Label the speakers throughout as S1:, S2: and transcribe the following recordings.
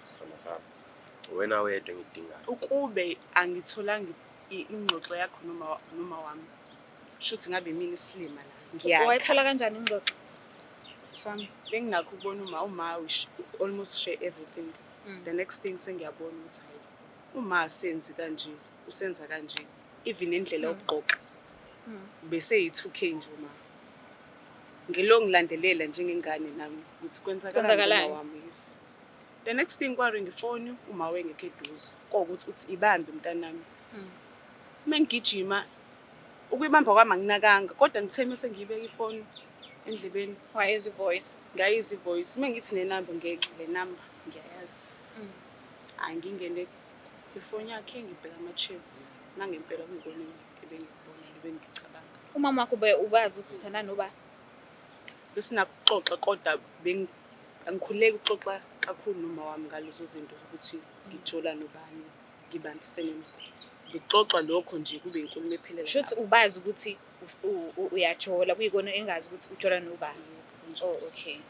S1: sisana sami. Wena wedwa engidingayo.
S2: Ukube angitholanga ingxoxo yakho noma wami. Shuthi ngabe mina isilima la. Ngiyakha.
S3: Wayithola kanjani ingxoxo?
S2: Siswami, benginakho ukubona uma almost share everything. The next thing sengiyabona ukuthi hayi uma senzi kanje, usenza kanje, even indlela yokugqoka. Bese yi2K nje uma. Ngilo ngilandelela njengengane nami ukuthi kwenzakalani wami yisi. The next thing kwaringa ifoni uma wengekho eduze. Kokuthi uthi ibambe mntanami. Mengigijima ukuyibamba kwami anginakanga kodwa ngithe mase ngiyibeka ifoni endlebeni
S3: wayezwa ivoice.
S2: Ngayizwa ivoice. Mengithi nenamba ngeke le number ngiyayazi. Angingene kwifoni yakhe ngibheka ama-chats nangempela kuyikona ebengikubona ebengicabanga.
S3: Umama wakho ubazi ukuthi uthanda noba
S2: besinakho ukuxoxa kodwa angikhuleki ukuxoxa kakhulu noma wami ngalezo zinto ukuthi ngijola nobani ngibambisene ngixoxa lokho nje kube inkulumo ephelele.
S3: Shuthi ubazi ukuthi uyajola kuyikona engazi ukuthi ujola nobani. Oh okay.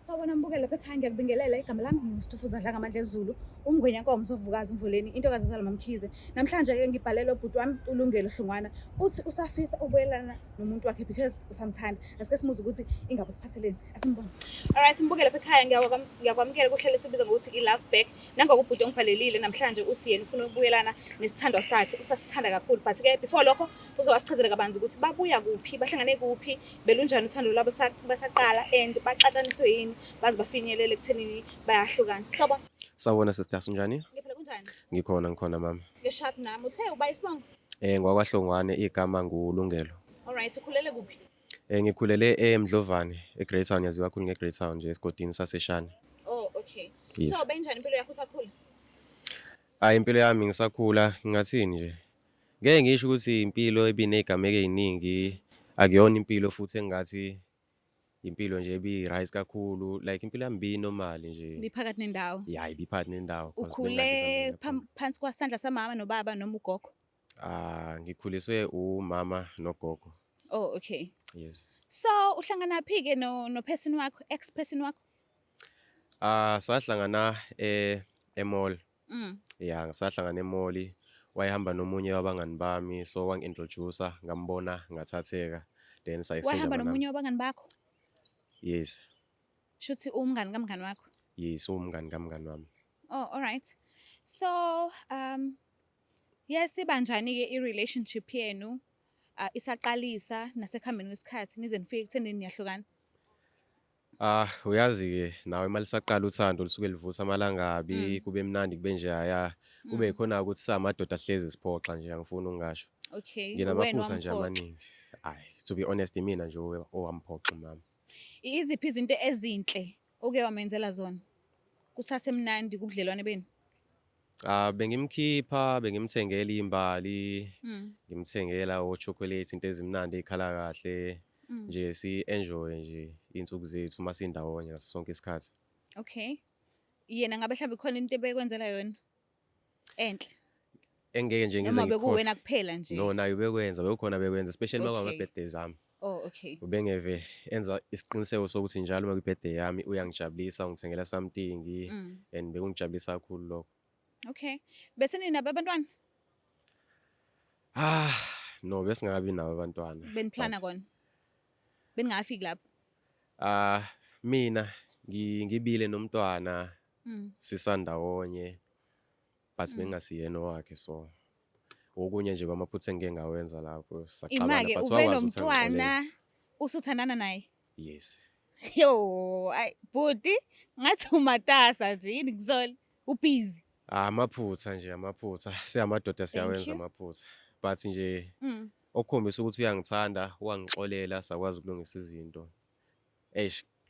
S3: Sawubona mbukeli lapha ekhaya ngiyakubingelela igama lami ngiStufuza Dlanga Amandla eZulu umngwenyankomo sovukazi Mvuleni intokazi yaZalwa Mamkhize namhlanje ke ngibhalelwe ubhuti wami uLungelo Hlungwana uthi usafisa ukubuyelana nomuntu wakhe because usamthanda asike simuze ukuthi ingabe siphatheleni asimbone. Alright mbukeli lapha ekhaya ngiyakwamukela kuhlele sibiza ngokuthi iLove Back nangoku ubhuti ongibhalelile namhlanje uthi yena ufuna ukubuyelana nesithandwa sakhe usasithanda kakhulu but ke before lokho uzowasichazela kabanzi ukuthi babuya kuphi bahlangane kuphi belunjani uthando lwabo basaqala and baxatshaniswe yini bazi bafinyelele ekuthenini bayahlukana.
S1: Sawubona sister sinjani?
S3: Ngiphela kunjani?
S1: Ngikhona mama.
S3: Ngishat nami uthe uba isibongo?
S1: NgwakwaHlongwane igama nguLungelo.
S3: Alright ukhulele kuphi?
S1: Ngikhulele eMdlovane eGreat Town yaziwa kakhulu ngeGreat Town nje esigodini saseShane.
S3: Oh okay.
S1: Yes.
S3: So benjani impilo yakho usakhula?
S1: Impilo yami ngisakhula ngingathini nje. Ngeke ngisho ukuthi impilo ebinezigameko eziningi akuyona impilo futhi engathi impilo nje ebi-right kakhulu like impilo yami bi-normal nje.
S3: Biphakathi nendawo.
S1: Yeah, ibiphakathi nendawo.
S3: Ukhule phansi kwasandla samama nobaba noma ugogo?
S1: Ngikhuliswe umama nogogo.
S3: Oh okay.
S1: Yes.
S3: So uhlangana phi ke no person wakho ex person wakho?
S1: Sahlangana e-mall. Yeah, sahlangana e-mall. Wayehamba nomunye wabangani bami so wangi-introduce ngambona ngathatheka then sayishintsha.
S3: Wahamba nomunye wabangani bakho?
S1: Yes.
S3: Shuthi umngani kamngani wakho?
S1: Yes, umngani kamngani wami.
S3: Oh alright. So yes ibanjani ke i-relationship yenu isaqalisa nasekuhambeni kwesikhathi nize nifike ekuthenini niyahlukana?
S1: Uyazi ke nawe mali saqala uthando lisuke livusa amalangabi kube mnandi kube nje kube khona ukuthi samadoda ahlezi siphoxa nje angifuni ungasho.
S3: Okay.
S1: Nginamaphuza nje amaningi. To be honest mina nje owamphoxa mama.
S3: Iziphi izinto ezinhle oke wamenzela zona? Kusasemnandi kubudlelwane benu?
S1: Bengimkhipha bengimthengela imbali ngimthengela ochocolate into ezimnandi ezikhala kahle nje si-enjoy nje insuku zethu masindawonye ngaso sonke isikhathi.
S3: Okay. Yena ngabe mhlawumbe khona into ebekwenzela yona enhle?
S1: Engeke nje ngize
S3: ngikhohle. Noma bekuwena kuphela nje?
S1: No nayo bekwenza bekukhona bekwenza especially makwa birthday zami.
S3: Oh okay.
S1: Ubengeve enza isiqiniseko sokuthi njalo uma birthday yami uyangijabulisa ungithengela something and bekungijabulisa kakhulu lokho.
S3: Okay. Bese nina abantwana?
S1: No besingabi nawo abantwana.
S3: Beniplana kona? Beningafiki lapho?
S1: Mina ngibile nomntwana sisandawonye but bengasiyena wakhe so okunye nje kwamaphutha engeke ngawenza lapho sacabana
S3: but wakwazi nomntwana usuthandana naye?
S1: Yes.
S3: Yo, bhuti ngathi umatasa nje yini kuzole ubhizi?
S1: Amaphutha nje amaphutha siyamadoda siyawenza amaphutha but nje okukhombisa ukuthi uyangithanda wangixolela sakwazi ukulungisa izinto.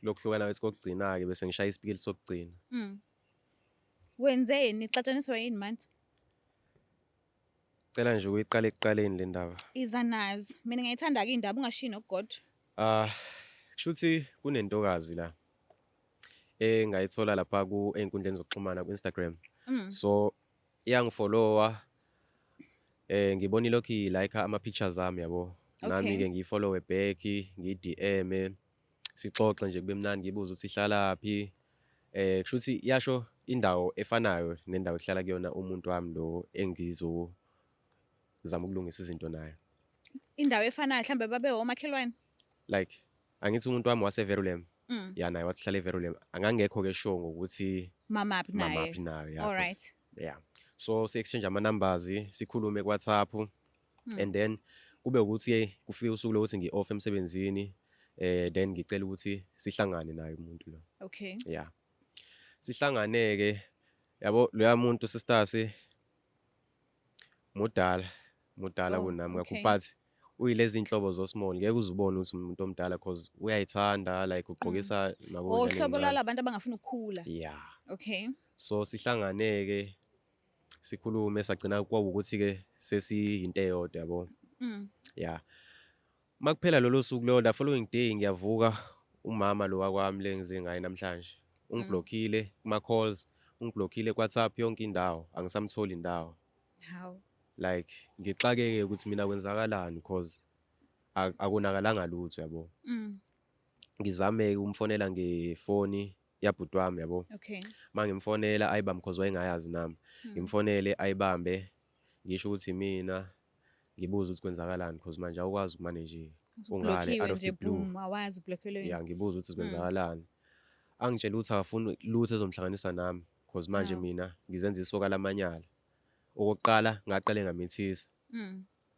S1: Lokuhlukana kwethu kokugcina ke bese ngishaya isipikili sokugcina.
S3: Wenzeni ixatshaniswa yini manje?
S1: Cela nje uyiqala ekuqaleni le ndaba.
S3: Iza nazo. Mina ngiyithanda ke indaba ungashiyi nokugodwa.
S1: Kushuthi kunentokazi la ngayithola lapha einkundleni zokuxhumana ku-Instagram. So iyangifollowa ngibona lokho like ama pictures ami yabo nami ke ngifollowe back ngi-DM sixoxe nje kube mnandi ngibuza ukuthi ihlalaphi kusho ukuthi yasho indawo efanayo nendawo ehlala kuyona umuntu wami lo engizozama ukulungisa izinto naye.
S3: Indawo efanayo mhlambe babe omakhelwane.
S1: Like angithi umuntu wami waseVerulam ya naye wathi hlala eVerulam angangekho ke sure ngokuthi
S3: Mamaphi naye.
S1: naye ya.
S3: Alright.
S1: Yeah. So si-exchange ama-numbers sikhulume ku-WhatsApp and then kube ukuthi kufika usuku lokuthi ngi-off emsebenzini then ngicela ukuthi sihlangane naye umuntu lo.
S3: Okay.
S1: Yeah. Sihlangane ke yabo loya muntu sisters mudala kunami
S3: okay.
S1: kakhulu but uyilezi inhlobo zo small ngeke uzubone ukuthi umuntu omdala because uyayithanda like ugqokisa
S3: Oh, hlobo lalabantu abangafuna ukukhula.
S1: Yeah.
S3: Okay.
S1: So sihlangane ke sikhulume sagcina kwawukuthi ke sesiyinto eyodwa yabo. Yeah. Makuphela lolo suku lo the following day ngiyavuka umama lo wakwami lengize ngaye namhlanje ungiblockile kuma calls ungiblockile ku-WhatsApp yonke indawo angisamtholi indawo.
S3: How?
S1: Like ngixakeke ukuthi mina kwenzakalani because akunakalanga lutho yabo. Ngizame umfonela ngefoni yabhuti wami yabo.
S3: Okay.
S1: Mangimfonela ayibambe because wayengayazi nami. Ngimfonele ayibambe ngisho ukuthi mina ngibuza ukuthi kwenzakalani because manje awukwazi ukumanage ungale out of the blue.
S3: Awazi ublockele.
S1: Yeah, ngibuza ukuthi kwenzakalani. Angitshela ukuthi akafuni lutho ezomhlanganisa nami because manje mina ngizenza isoka lamanyala. Okokuqala ngaqale ngamithisa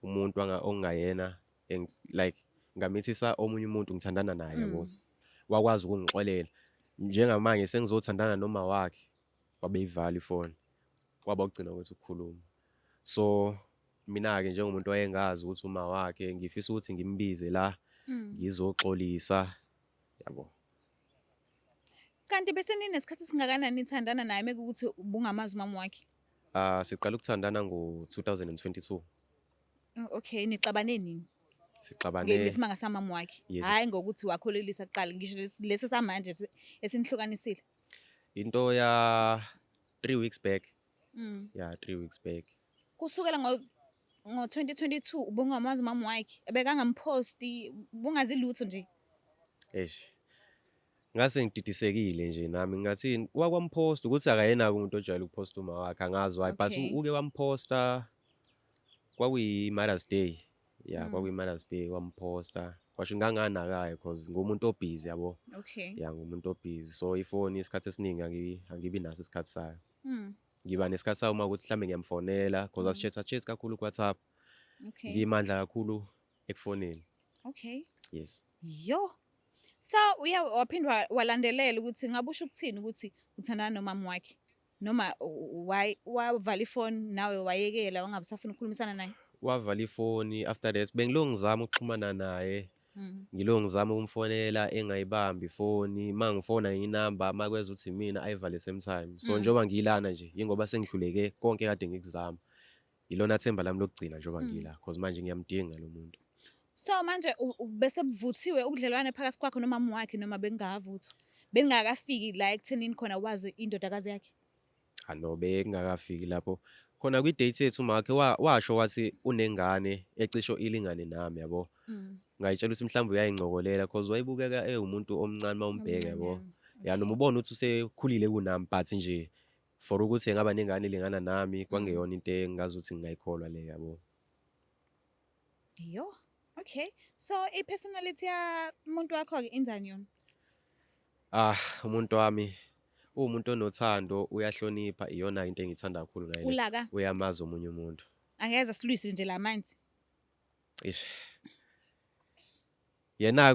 S1: umuntu ongayena like ngamithisa omunye umuntu ngithandana naye yabo. Wakwazi ukungixolela njengamanje sengizothandana noma wakhe wabe ivala ifoni kwaba ukugcina ukuthi ukukhuluma. So mina ke njengomuntu oyengazi ukuthi uma wakhe ngifisa ukuthi ngimbize la ngizoxolisa yabo.
S3: Kanti bese ninesikhathi singakanani nithandana naye mekuthi ubungamazi umama wakhe?
S1: Siqala ukuthandana ngo-2022.
S3: Okay, nixabane nini?
S1: Sixabane
S3: ngesimanga samama wakhe. Hayi ngokuthi wakholelisa kuqala ngisho lesi samanje esinihlukanisile.
S1: Into ya 3 weeks back. Yeah, 3 weeks back.
S3: Kusukela ngo-2022 ubungamazi umama wakhe bekangamposti bungazi lutho nje.
S1: Ngase ngididisekile nje nami ngathi wakwamposta ukuthi akayena umuntu ojwayele ukuposta uma wakhe angazi why but uke wamposta kwakuyi-Mother's Day. Yeah, kwakuyi-Mother's Day wamposta kwasho nganganakayo because ngumuntu obusy yabo.
S3: Okay.
S1: Yeah, ngumuntu obusy so ifoni isikhathi esiningi angibi naso isikhathi sayo. Ngiba nesikhathi sayo uma ukuthi mhlambe ngiyamfonela because asichatha kakhulu ku-WhatsApp.
S3: Okay.
S1: Ngimandla kakhulu ekufoneni.
S3: Okay.
S1: Yes.
S3: Yo. So waphindwa walandelela ukuthi ngabusho ukuthini ukuthi uthandana nomama wakhe noma wavala ifoni nawe wayekela wangabisafuna ukukhulumisana naye?
S1: Wavala ifoni after that bengilongizama ukuxhumana naye. Ngilongizama ukumfonela engayibambi ifoni mangifona inamba makweza ukuthi mina ayivale same time. So njoba ngilana nje ingoba sengihluleke konke kade ngikuzama. Ilona themba lami lokugcina njoba ngila because manje ngiyamdinga lo muntu.
S3: So manje bese buvuthiwe ubudlelwane phakathi kwakho nomama wakhe noma bengakavuthwa? Bengakafiki la ekuthenini khona wazi indodakazi yakhe?
S1: No, bengakafiki lapho. Khona kwi-date yethu umakhe washo wathi unengane ecisho ilingane nami yabo. Ngayitshela ukuthi mhlawumbe uyayingcokolela because wayibukeka umuntu omncane mawumbheka yabo. Ya noma ubona ukuthi usekhulile kunami but nje for ukuthi engaba nengane elingana nami kwangeyona into engazi ukuthi ngingayikholwa le yabo.
S3: Yo. Okay. So i-personality ya umuntu wakho ke inzani yona?
S1: Umuntu wami umuntu onothando uyahlonipha iyona into engithanda kakhulu ngaye.
S3: Ulaka?
S1: Uyamazi omunye umuntu.
S3: Angeze silwise nje lamanzi.
S1: Yena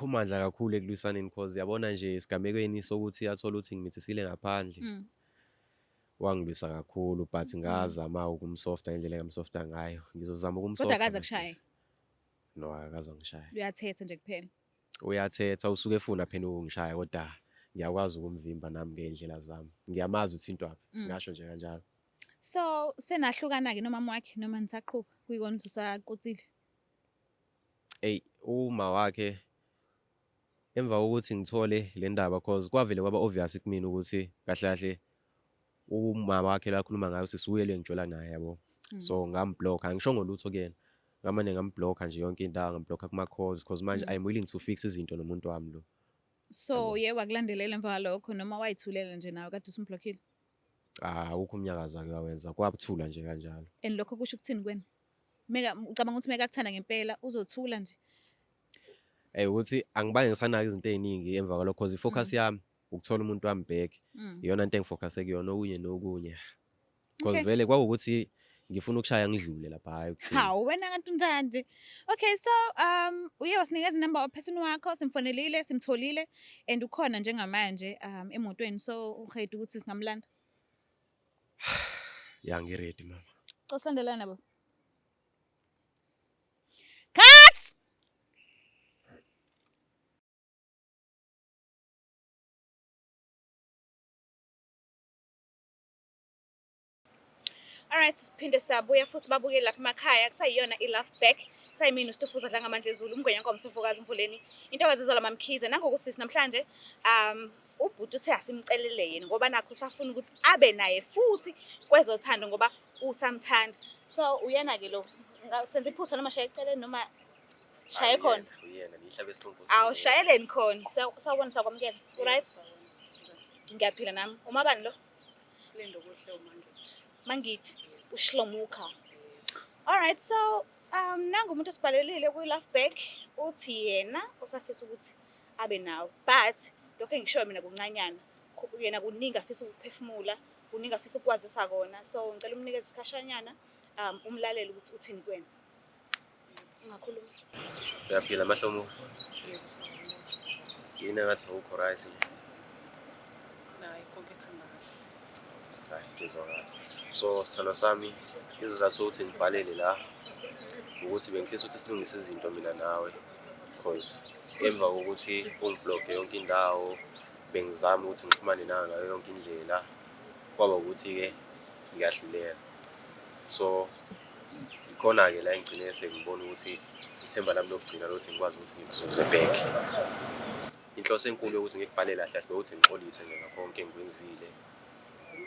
S1: umandla kakhulu ekulwisaneni because yabona nje isigamekweni sokuthi athola ukuthi ngimithisile ngaphandle. Wangilwisa kakhulu but ngazama ukumsofta ngendlela engamsofta ngayo. Ngizozama ukumsofta.
S3: Kodwa akaze kushaya?
S1: No, akaze ngishaya.
S3: Uyathetha nje kuphela.
S1: Uyathetha usuke efuna phela ukungishaya kodwa ngiyakwazi ukumvimba nami ngendlela zami. Ngiyamazi ukuthi into aphi singasho nje kanjalo.
S3: So senahlukana ke nomama wakhe noma nisaqhubha kuyikona ukuthi usaqotsile?
S1: Uma wakhe emva kokuthi ngithole le ndaba because kwavele kwaba obvious kumina ukuthi kahle kahle uma wakhe lakhuluma ngayo sisuyele ngitshola naye yabo. So ngamblock angishongo lutho kuyena ngamane ngamblock nje yonke indawo ngamblock kuma-calls because manje I'm willing to fix izinto nomuntu wami lo.
S3: So wakulandelela emva kwalokho noma wayithulela nje nawe kade usumblockile?
S1: Awukho umnyakazo ake wawenza kwabuthula nje kanjalo.
S3: And lokho kusho ukuthini kuwena? Ucabanga ukuthi mekakuthanda ngempela uzothula nje?
S1: Ukuthi angibange ngisanaka izinto ey'ningi emva kwalokho because i-focus yami ukuthola umuntu wami back. Iyona nto engifocus-e kuyona okunye nokunye. Because vele kwakuwukuthi ngifuna ukushaya ngidlule lapha hayi ukuthini.
S3: Hawu wena kanti uNthandi. Okay, so uye wasinikeza inamba person wakho, simfonelile, simtholile and ukhona njengamanje emotweni, so uready ukuthi singamlanda?
S1: Ya ngi-ready mama.
S3: Cosandelana nabo. Cut! Alright, siphinde sabuya futhi babukele lapha emakhaya kusayiyona i-Love Back. Sayimini usitofuza dla ngamandla ezulu umngwenya kwamsofokazi Mvuleni. Intokazi ezala mamkhize nangokusisi namhlanje ubhuti uthe asimcelele yena ngoba nakho usafuna ukuthi abe naye futhi kwezothando ngoba usamthanda. So uyena ke lo senze iphutha noma shaya eceleni noma shaye khona.
S1: Uyena nihlabe isiqonqosi.
S3: Awu shayeleni khona. Sawubona sakwamukela. Right? Ngiyaphila nami. Uma bani lo?
S2: Silindo kuhle uMangithi.
S3: Mangithi uShlomuka. Alright, so nangu umuntu osibhalelile kwi-Love Back uthi yena usafisa ukuthi abe nawe, but lokho engishoyo mina kuncanyana. Yena kuningi afisa ukuphefumula, kuningi afisa ukwazisa kona, so ngicela umnikeze isikhashanyana umlaleli ukuthi uthini kuwena. Ungakhuluma.
S1: Uyaphila Mahlomo?
S2: Yebo sawubona.
S1: Yini ngathi awukho right nje?
S2: Hayi konke kuhamba kahle.
S1: Hayi ngizwakala. So sithando sami izizathu sokuthi ngibhalele la ukuthi bengifisa ukuthi silungise izinto mina nawe because emva kokuthi ungibloke yonke indawo bengizama ukuthi ngixhumane nawe ngayo yonke indlela kwaba ukuthi ke ngiyahluleka. So ikhona ke la ngigcine sengibona ukuthi ithemba lami lokugcina lokuthi ngikwazi ukuthi ngikuzuze back. Inhloso enkulu yokuthi ngikubhalele kahle kahle ukuthi ngixolise ngakho konke engikwenzile.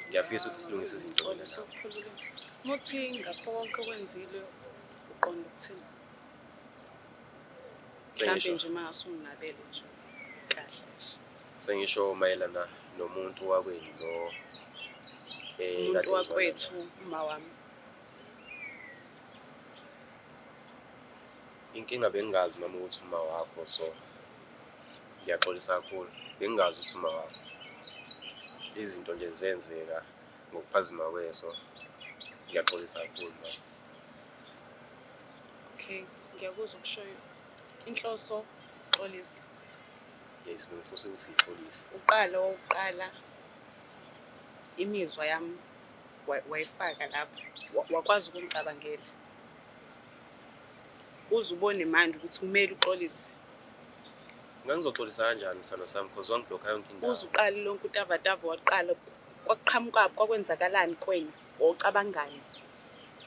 S1: Ngiyafisa ukuthi silungise izinto mina nawe.
S2: Muthi ngakho konke okwenzile uqonda ukuthini? Mhlambe nje mangasunginabele nje kahle nje.
S1: Sengisho mayelana nomuntu wakwenu lo
S2: Umuntu wakwethu uma wami.
S1: Inkinga bengingazi mama ukuthi uma wakho, so ngiyaxolisa kakhulu. Bengingazi ukuthi uma wakho. Izinto nje zenzeka ngokuphazima kweso. Ngiyaxolisa kakhulu mama.
S2: Okay, ngiyakuzwa ukushoyo. Inhloso xolisa.
S1: Yes, bengifisa ukuthi ngixolise.
S2: Uqala imizwa yami wayifaka lapho. Wakwazi ukungicabangela. Uzubone manje ukuthi kumele uxolise.
S1: Ngangizoxolisa kanjani sithando sami because wangibloka yonke indawo.
S2: Uzuqala lonke utavatava waqala kwakuqhamuka kwakwenzakalani kwena ocabangani.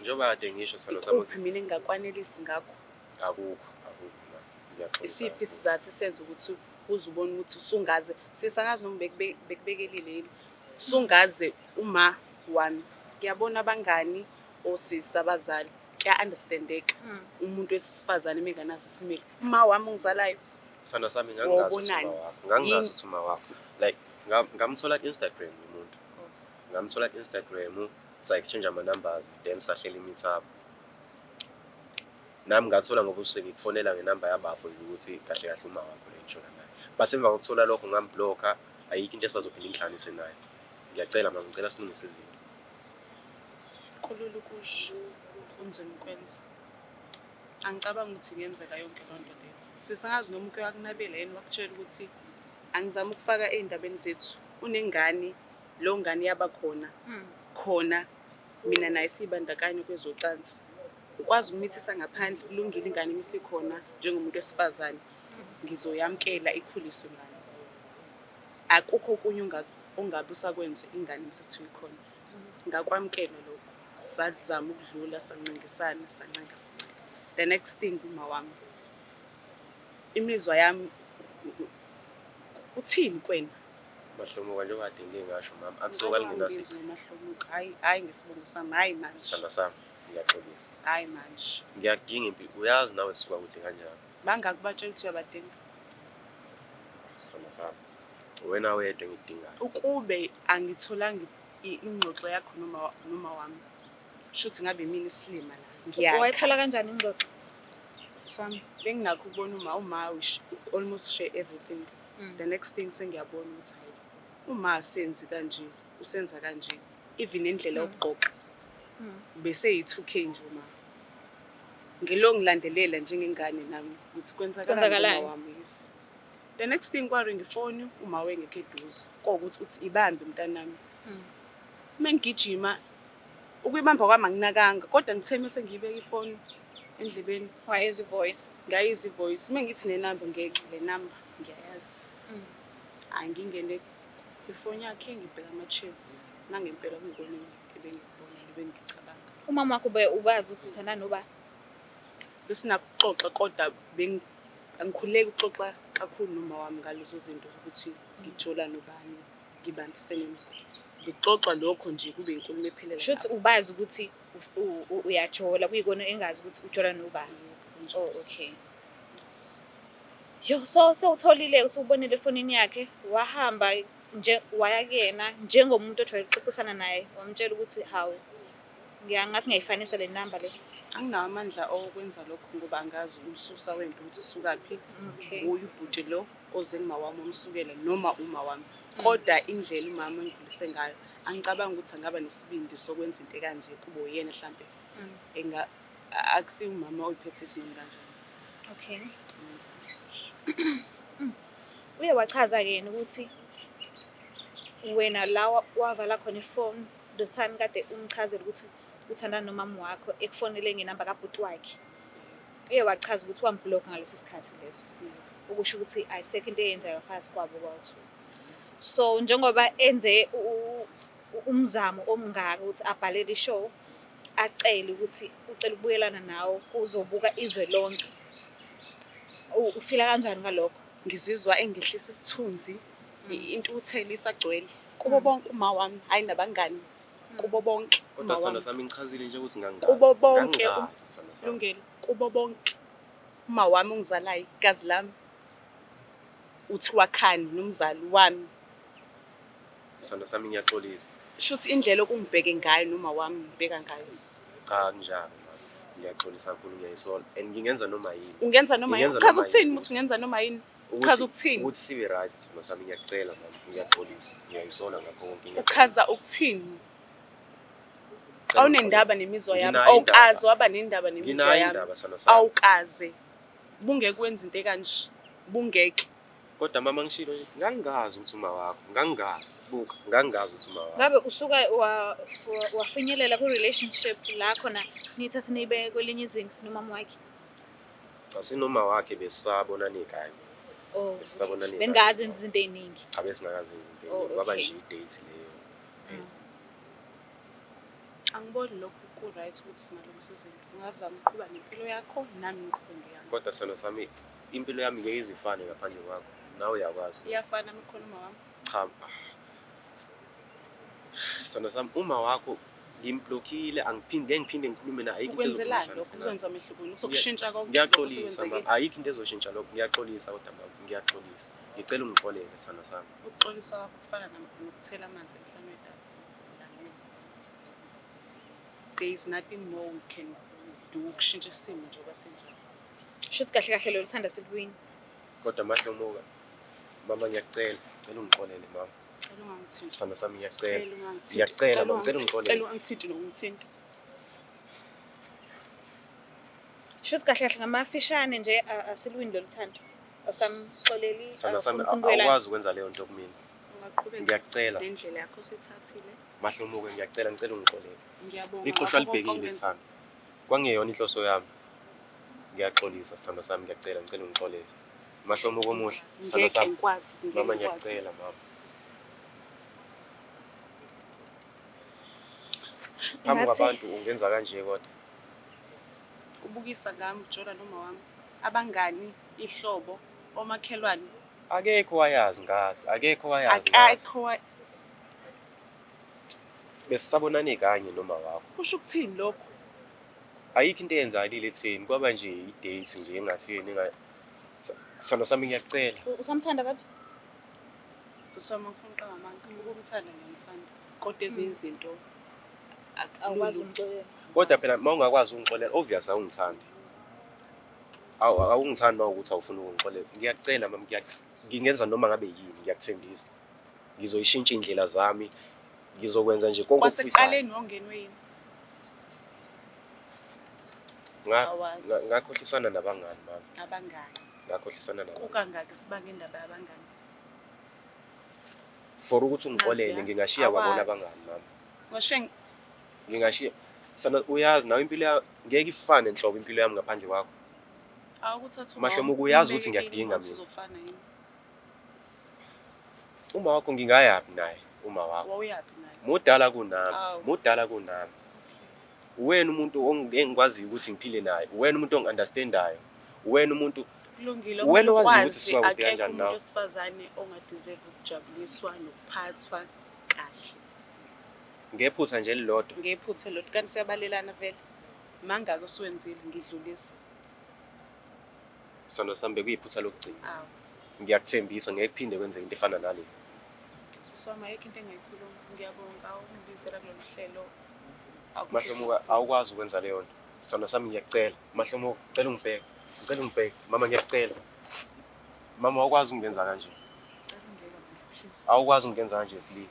S1: Njengoba kade ngisho sithando sami
S2: Ukuphi mina engakwanelisi ngakho.
S1: akukho ma. Ngiyaxolisa.
S2: Isiphi isizathu senza ukuthi uzubone ukuthi usungaze sisangazi noma bekubekelile yini. Sungaze uma wami. Ngiyabona abangani osisi abazali. Kuya understandeka umuntu wesifazane menganaso isimilo. Uma wami ungizalayo
S1: Sithando sami ngangazi ukuthi uma wakho. Ngangazi ukuthi uma wakho. Like ngamthola ku-Instagram umuntu. Ngamthola ku-Instagram sa-exchange ama-numbers then sahlela i-meetup. Nami ngathola ngoba usengikufonela ngenamba yabafo ukuthi kahle kahle uma wakho le ngishona naye. But emva kokuthola lokho ngambloka ayikho into esazophinde ingihlanganise naye. Ngiyacela mama ngicela silungise izinto.
S2: kulula ukusho kunzima ukwenza. Angicabanga ukuthi ngenzeka yonke lonto leyo. Sisangazi noma uke wakunabela yini wakutshela ukuthi angizama ukufaka endabeni zethu. Unengane lo ngane yaba khona mina naye sibandakanye kwezocansi. Ukwazi ukumithisa ngaphandle kulungile ingane imisikhona njengomuntu wesifazane. Ngizoyamkela ikhuliso ngane. Akukho okunye ongabe usakwenza ingane emsithiwe khona. Ngakwamkela lokho. Sazama ukudlula sancingisana. The next thing uma wami. Imizwa yami uthini kwena?
S1: Mahlomuka njengoba kade ngingasho mama akusokali nginasipho.
S2: Mahlomuka hayi ngesibongo sami hayi manje.
S1: Sithando sami Ngiyaxolisa.
S2: Hayi manje.
S1: Ngiyakudinga impilo. Uyazi nawe sisuka kude kanjani.
S2: Bangaki batshela ukuthi uyabadinga?
S1: Sithando sami. Wena wedwa engidingayo.
S2: Ukube angitholanga ingxoxo yakho noma wami. Shuthi ngabe mina isilima la. Ngiyakha.
S3: Wayithola kanjani ingxoxo?
S2: Siswami, benginakho ukubona uma almost share everything. The next thing sengiyabona ukuthi hayi uma senzi kanje, usenza kanje, even indlela yokugqoka. Bese yi2K nje uma. Ngilo ngilandelela njengengane nami ukuthi kwenzakalani wami yisi. The next thing kwaringa ifoni uma wengekho eduze. Kokuthi uthi ibambe mntanami. Mengigijima ukuyibamba kwami anginakanga kodwa ngithe mase ngiyibeka ifoni endlebeni
S3: Wayezwa ivoice.
S2: ngayizwa ivoice mengithi nenamba ngeke le number ngiyayazi. Angingene kwifoni yakhe ngibheka ama-chats nangempela kuyikona ebengikubona ebengicabanga.
S3: Umama wakho ubazi ukuthi uthanda noba
S2: Besinakho ukuxoxa kodwa angikhuleki ukuxoxa kakhulu noma wami ngalezo zinto ukuthi ngijola nobani ngibambisene ngixoxa lokho nje kube inkulumo ephelele.
S3: shuthi ubazi ukuthi uyajola kuyikona engazi ukuthi ujola nobani. Oh okay. Yo so sewutholile usubonile efonini yakhe wahamba nje waya kuyena njengomuntu ojwayele ukuxoxisana naye wamtshela ukuthi hawu ngathi ngiyayifanisa le number le.
S2: Anginawo amandla okwenza lokho ngoba angazi umsusa wento ukuthi sukaphi.
S3: Okay.
S2: Uyibhuti lo oze ngimawami omsukela noma uma wami. Kodwa indlela umama engidlulise ngayo angicabanga ukuthi angaba nesibindi sokwenza into kanje kuba uyena mhlambe akusi umama oyiphethe isinoma kanjani.
S3: Okay. Uye wachaza yena ukuthi wena la wavala khona ifone the time kade umchazela ukuthi uthandana nomama wakho ekufonele ngenamba kabhuti wakhe. Uye wachaza ukuthi wamblock ngaleso sikhathi leso. Ukusho ukuthi ayisekho into eyenzayo phakathi kwabo kwathu. So njengoba enze umzamo omngaka ukuthi abhalele ishow acele ukuthi ucela ukubuyelana nawo uzobuka izwe lonke. Ufila kanjani ngalokho?
S2: Ngizizwa engehlisa isithunzi intuthelo isagcwele kubo bonke uma wami hayi nabangani kubo bonke
S1: Kodwa sithando sami ngichazile nje ukuthi ngangazi.
S2: kubo bonke
S1: Ngangazi, sithando sami.
S2: Lungelo kubo bonke uma wami ongizalayo igazi lami uthi wakhani nomzali wami.
S1: Sithando sami ngiyaxolisa.
S2: Shuthi indlela okungibheke ngayo noma wami ngibheka ngayo.
S1: Cha kunjalo. Ngiyaxolisa kakhulu ngiyayisola and ngingenza noma yini.
S2: Ungenza noma yini?
S1: Ngingenza
S2: Uchaza
S1: noma
S2: ukuthini
S1: yini.
S2: ukuthi ungenza noma yini? Uchaza ukuthini?
S1: Ukuthi sibe right sithando sami ngiyacela mama ngiyaxolisa. Ngiyayisola ngakho konke ngiyaxolisa.
S2: Uchaza ukuthini? Awunendaba nemizwa yami.
S1: Nginayo indaba.
S2: Awukaze waba nendaba nemizwa
S1: Nginayo
S2: yami.
S1: indaba sithando sami.
S2: Awukaze. Bungeke wenza into kanje. Bungeke.
S1: Kodwa mama ngishilo nje ngangazi ukuthi uma wakho. Ngangazi. Buka ngangazi ukuthi uma wakho.
S3: Ngabe usuka wafinyelela ku relationship la khona nithatha nibe kwelinye izinga nomama wakhe.
S1: Cha sinoma wakhe besabona nekanye.
S3: Oh.
S1: Besabona nekanye.
S3: Bengazi izinto eziningi.
S1: Cha besingakazi izinto
S3: Oh,
S1: eziningi. Kwaba
S3: okay.
S1: nje i-date leyo.
S2: Angiboni lokho ku-right ukuthi singalungisa izinto. Ungazama ukuqhuba nempilo yakho nami ngiqhube ngeyami.
S1: Kodwa sithando sami impilo yami ngeke izifane ngaphandle kwakho. Nawe uyakwazi.
S2: Iyafana imikhona uma wami.
S1: Cha. Sithando sami uma wakho ngimblokile ngiphinde ngikhulume naye ayikho into
S2: Ukwenzelani
S1: ezokushayisa
S2: lokho
S1: naye.
S2: kuzonza umehluko. Uzokushintsha konke
S1: Ngiyaxolisa mama ayikho into ezoshintsa lokho ngiyaxolisa kodwa mama ngiyaxolisa ngicela ungixolele sithando sami.
S2: Ukuxolisa kwakho kufana nokuthela amanzi emhlane wedaba. There is nothing more we can do ukushintsha isimo njengoba sinjalo.
S3: Shuthi kahle kahle lo luthanda silwini.
S1: Kodwa mahlomoka mama ngiyacela ungixolele mama.
S2: Cela ungangithinti.
S1: Sithando sami ngiyacela.
S2: Cela ungangithinti.
S1: Ngiyacela mama ngicela ungixolele.
S2: Cela ungangithinti nokungithinta.
S3: Shuthi kahle kahle ngamafishane nje asilwini lo luthando. Awusamxoleli.
S1: Sithando sami
S3: awufuni ukuthi
S1: awukwazi ukwenza leyo nto kumina.
S2: Ungaqhubeka
S1: Ngiyacela
S2: nendlela yakho sithathile.
S1: mahlomoka ngiyacela ngicela ungixolele.
S2: Ngiyabonga.
S1: Ixoshwa libhekile sami. Kwangeyona inhloso yami. Ngiyaxolisa sithando sami ngiyacela ngicela ungixolele. Mahlomoka omuhle sithando
S2: Ngeke
S1: sami.
S2: ngikwazi.
S1: Mama ngiyacela mama. Phambi
S3: Ngathi-
S1: kwabantu ungenza kanje kodwa.
S2: Ubukisa ngami ujola noma wami. Abangani, ihlobo, omakhelwane.
S1: Akekho wayazi ngathi, akekho wayazi ngathi.
S2: Akekho
S1: Besisabonane kanye noma wakho.
S2: kusho ukuthini lokho?
S1: ayikho into eyenzakalile etheni kwaba nje i-date nje engathini sona sami ngiyakucela.
S3: Usamthanda kodwa?
S2: Sisi wami ngifuna uqamba amanga ukumthanda ngiyamthanda kodwa ezinye izinto
S3: Awukwazi ukumxolela.
S1: Kodwa phela uma ungakwazi ungixolela obvious awungithandi. Awungithandi mawukuthi awufuni ukungixolela. Ngiyakucela mama ngingenza noma ngabe yini ngiyakuthembisa. Ngizoyishintsha indlela zami. Ngizokwenza nje konke okufisayo.
S2: Kwasekuqaleni wongenwe yini?
S1: Ngakhohlisana nabangani mama.
S2: Abangani.
S1: Ngakhohlisana nabangani.
S2: Kukangaki sibanga indaba yabangani?
S1: For ukuthi ungixolele ngingashiya kwabona abangani mama.
S2: Ngoshe
S1: Ngingashiya. Sana uyazi nawe impilo ngeke ifane enhlobo impilo yami ngaphandle kwakho.
S2: awukuthatha
S1: Mahlomo uyazi ukuthi ngiyakudinga mina.
S2: uzofana yini?
S1: Uma wakho ngingayaphi naye uma wakho.
S2: Wawuyaphi naye?
S1: Mudala kunami.
S2: Awu.
S1: Mudala kunami. Uwena umuntu engikwaziyo ukuthi ngiphile naye. Uwena umuntu ongiunderstandayo. Uwena umuntu
S2: Kulungile
S1: Wena
S2: uma
S1: wazi ukuthi
S2: ukwazi,
S1: siwakude
S2: akekho
S1: kanjani
S2: umuntu
S1: nawe.
S2: wesifazane ongadeserve ukujabuliswa nokuphathwa kahle.
S1: ngephutha nje elilodwa.
S2: Ngephutha elilodwa kanti siyabalelana vele. Mangaka osuwenzile ngidlulisa.
S1: Sona sami bekuyiphutha lokugcina.
S2: Awu.
S1: Ngiyakuthembisa ngeke kuphinde kwenzeke into efana nale.
S2: Siswami ayikho into engayikhuluma. Ngiyabonga ungibizela kulolu hlelo.
S1: Mahlomo awukwazi ukwenza leyo nto. Sona sami ngiyakucela. Mahlomo cela ungibheke. Ngicela ungibheke. Mama ngiyakucela. Mama awukwazi ukungenza kanje. Awukwazi ukungenza kanje Sli.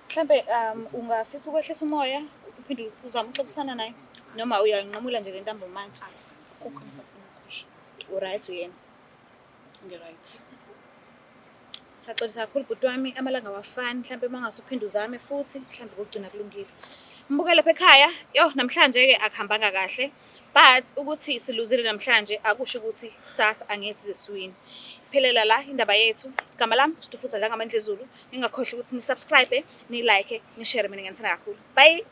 S3: Mhlambe ungafisa ukwehlisa umoya uphinde uzame ukuxoxisana naye noma uyanqamula nje le ntambo manje.
S2: Kukho ngisafuna ukusho.
S3: U-right uyena.
S2: Ngi-right.
S3: Saxolisa kakhulu bhuti wami amalanga awafani mhlambe mangase uphinde uzame futhi mhlambe kugcina kulungile. Mbukele lapha ekhaya namhlanje ke akuhambanga kahle but ukuthi siluzile namhlanje akusho ukuthi kusasa angeke sizeswini. Phelela la indaba yethu. Igama lami Sithufuza la ngamandla ezulu. Ningakhohlwa ukuthi ni-subscribe, ni-like, ni-share mina ngiyamthanda kakhulu. Bye.